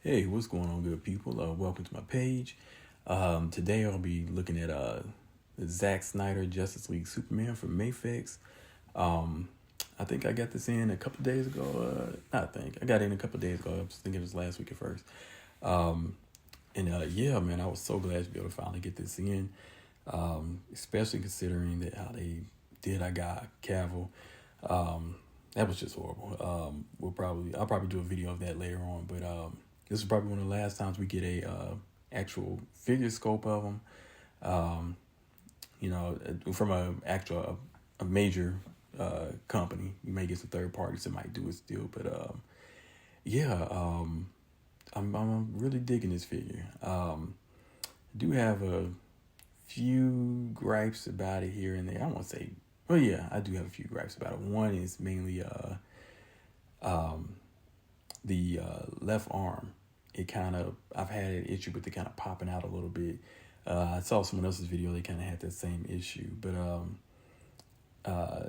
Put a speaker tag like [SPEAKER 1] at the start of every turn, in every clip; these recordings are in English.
[SPEAKER 1] Hey, what's going on, good people? Welcome to my page. Today I'll be looking at the Zack Snyder Justice League Superman from Mafex. Um, I think I got this in a couple days ago. I got it in a couple days ago. I was thinking it was last week at first. Um, yeah, man, I was so glad to be able to finally get this in. Especially considering that how they did I got Cavill. Um, that was just horrible. I'll probably do a video of that later on, but this is probably one of the last times we get a actual figure scope of them. Um, from a major company. You may get some third parties that might do it still, but yeah, I'm really digging this figure. I do have a few gripes about it here and there. I won't say, well, yeah, I do have a few gripes about it. One is mainly um, the left arm. I've had an issue with it kind of popping out a little bit. I saw someone else's video, they kind of had that same issue. But uh,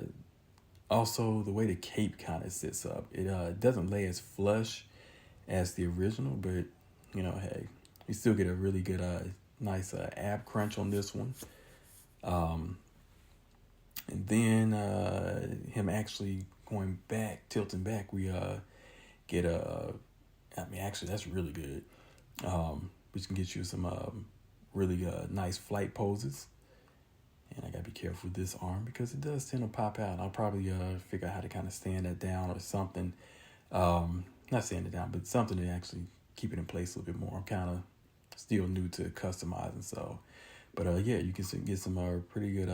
[SPEAKER 1] also, the way the cape kind of sits up, it doesn't lay as flush as the original, but, hey, you still get a really good, nice ab crunch on this one. Um, and then him actually going back, tilting back, we get actually, that's really good. Which can get you some really nice flight poses. And I gotta be careful with this arm because it does tend to pop out. I'll probably figure out how to kind of stand that down or something. Not stand it down, but something to actually keep it in place a little bit more. I'm kind of still new to customizing, so. But yeah, you can get some pretty good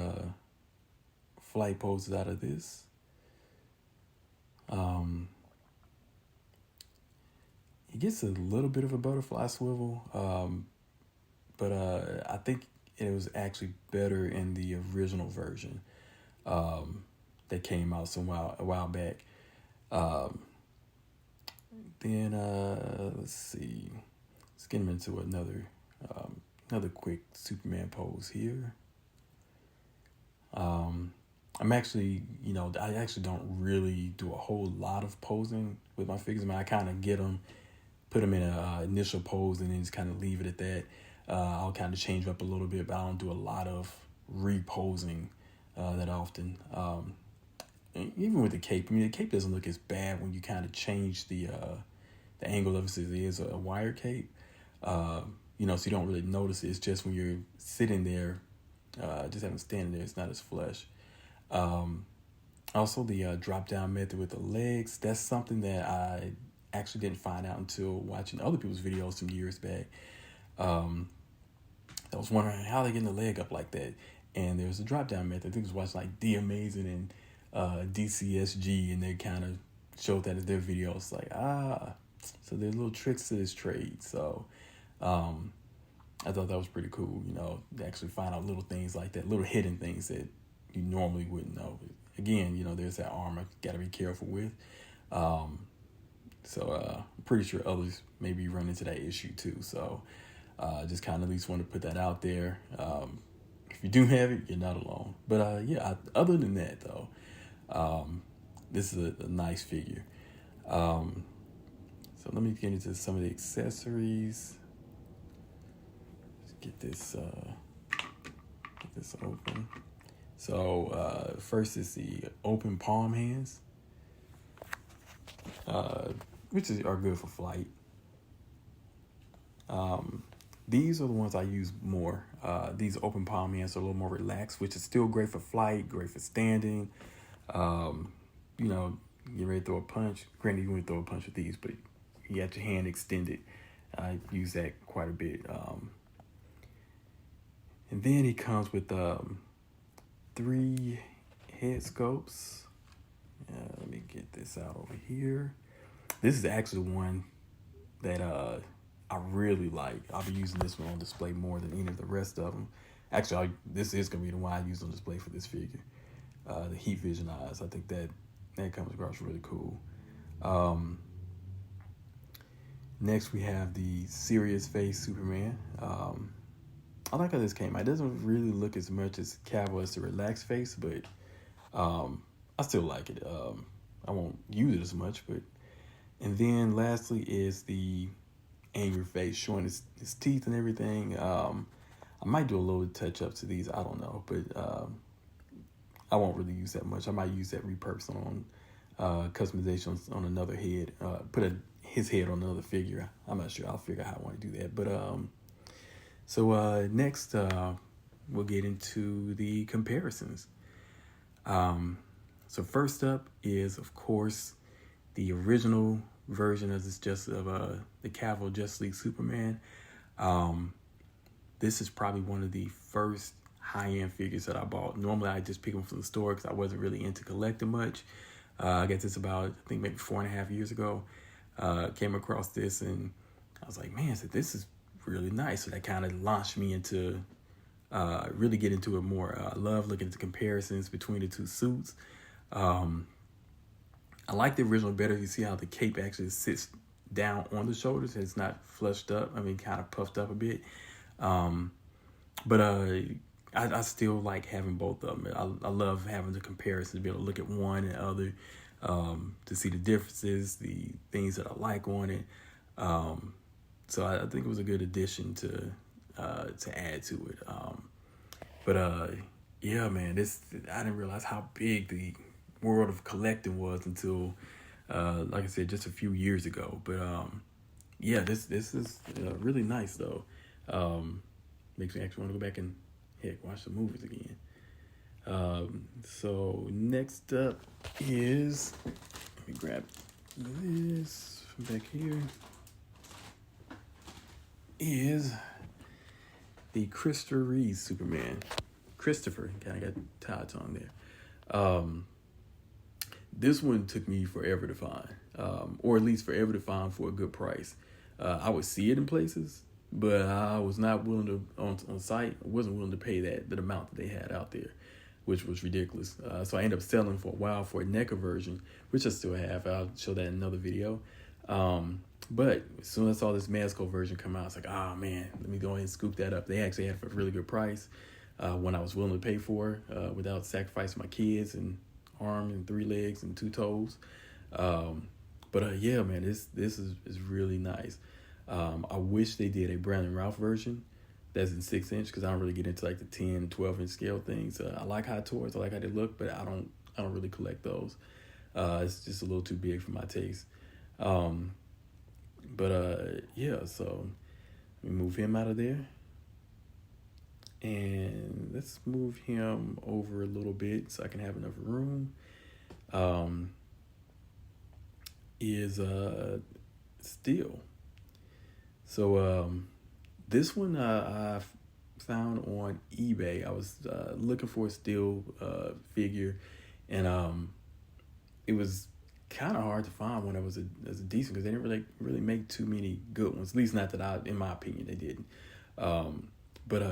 [SPEAKER 1] flight poses out of this. He gets a little bit of a butterfly swivel, but I think it was actually better in the original version that came out a while back. Then let's see, let's get him into another quick Superman pose here. I'm actually, I actually don't really do a whole lot of posing with my figures. I mean, I kind of get them, put them in an initial pose, and then just kind of leave it at that. I'll kind of change up a little bit, but I don't do a lot of reposing that often. Even with the cape, I mean, the cape doesn't look as bad when you kind of change the angle of it. It is a wire cape, so you don't really notice it. It's just when you're sitting there, just having standing there, it's not as flush. Also, the drop down method with the legs, that's something that I actually didn't find out until watching other people's videos some years back. I was wondering how they getting the leg up like that. And there was a drop down method. I think it was watching like The Amazing and DCSG, and they kind of showed that in their videos. Like, so there's little tricks to this trade. So I thought that was pretty cool, to actually find out little things like that, little hidden things that you normally wouldn't know. Again, there's that arm I got to be careful with. So I'm pretty sure others maybe run into that issue too. So just kind of at least want to put that out there. If you do have it, you're not alone. But other than that though, this is a nice figure. So let me get into some of the accessories. Let's get this open. So first is the open palm hands, which are good for flight. These are the ones I use more. These open palm hands are a little more relaxed, which is still great for flight, great for standing. Get ready to throw a punch. Granted, you wouldn't throw a punch with these, but you got your hand extended. I use that quite a bit. And then he comes with 3 head scopes. Let me get this out over here. This is actually one that I really like. I'll be using this one on display more than any of the rest of them. Actually, this is going to be the one I use on display for this figure. The heat vision eyes. I think that comes across really cool. Next, we have the serious face Superman. I like how this came out. It doesn't really look as much as Cavill as the relaxed face, but I still like it. I won't use it as much, but. And then lastly is the angry face, showing his teeth and everything. I might do a little touch up to these. I don't know, but I won't really use that much. I might use that repurpose on customization on another head. Put his head on another figure. I'm not sure. I'll figure out how I want to do that. But so next we'll get into the comparisons. So first up is, of course, the original version of the Cavill Justice League Superman. This is probably one of the first high-end figures that I bought. Normally, I just pick them from the store because I wasn't really into collecting much. I got this about, I think, maybe 4.5 years ago. Came across this, and I was like, man, so this is really nice. So that kind of launched me into really get into it more. I love looking at the comparisons between the two suits. I like the original better. You see how the cape actually sits down on the shoulders. It's not flushed up. I mean, kind of puffed up a bit. But I still like having both of them. I love having the comparison, to be able to look at one and other, to see the differences, the things that I like on it. So I think it was a good addition to add to it. But yeah, man, I didn't realize how big the world of collecting was until, like I said, just a few years ago. But yeah, this is really nice though. Makes me actually want to go back and watch the movies again. So next up is, let me grab this from back here, is the Christopher Reeve Superman. Christopher, kind of got Todd's on there. This one took me forever to find, or at least forever to find for a good price. I would see it in places, but I was not willing to, on site, I wasn't willing to pay that amount that they had out there, which was ridiculous. So I ended up selling for a while for a NECA version, which I still have. I'll show that in another video. But as soon as I saw this Masco version come out, I was like, oh man, let me go ahead and scoop that up. They actually had it for a really good price, when I was willing to pay for, without sacrificing my kids and arm and 3 legs and 2 toes. But yeah, man, this is really nice. I wish they did a Brandon Routh version that's in 6-inch, because I don't really get into like the 10, 12-inch scale things. I like Hot Toys, I like how they look, but I don't really collect those. It's just a little too big for my taste. But yeah, so let me move him out of there. And let's move him over a little bit so I can have enough room. Is Steel. So this one I found on eBay. I was looking for a Steel figure, and it was kind of hard to find one that was a decent, because they didn't really make too many good ones. At least not that in my opinion, they didn't. But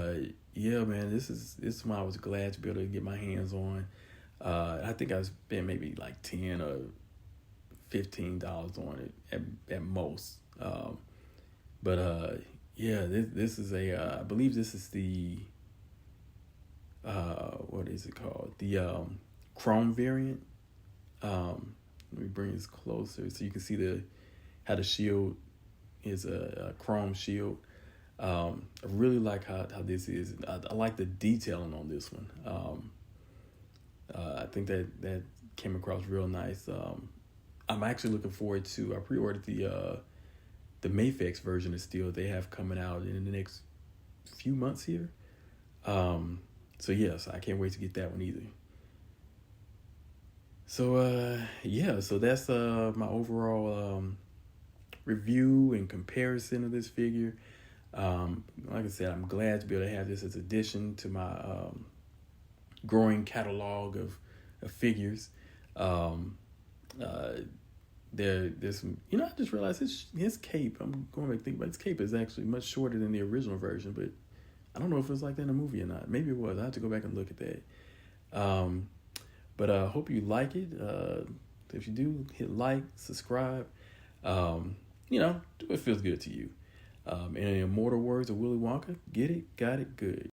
[SPEAKER 1] yeah, man, this is one I was glad to be able to get my hands on. I think I spent maybe like $10 or $15 on it at most. But yeah, this is I believe this is the what is it called? The chrome variant. Let me bring this closer so you can see how the shield is a chrome shield. I really like how this is. I like the detailing on this one. I think that came across real nice. I'm actually looking forward to, I pre-ordered the Mafex version of Steel they have coming out in the next few months here. So yes, I can't wait to get that one either. So yeah, so that's my overall review and comparison of this figure. Like I said, I'm glad to be able to have this as addition to my growing catalog of figures. There's some, I just realized his cape, I'm going back to think about his cape, is actually much shorter than the original version, but I don't know if it was like that in the movie or not. Maybe it was. I have to go back and look at that. But I hope you like it. If you do, hit like, subscribe. Do what feels good to you. In the immortal words of Willy Wonka, get it, got it, good.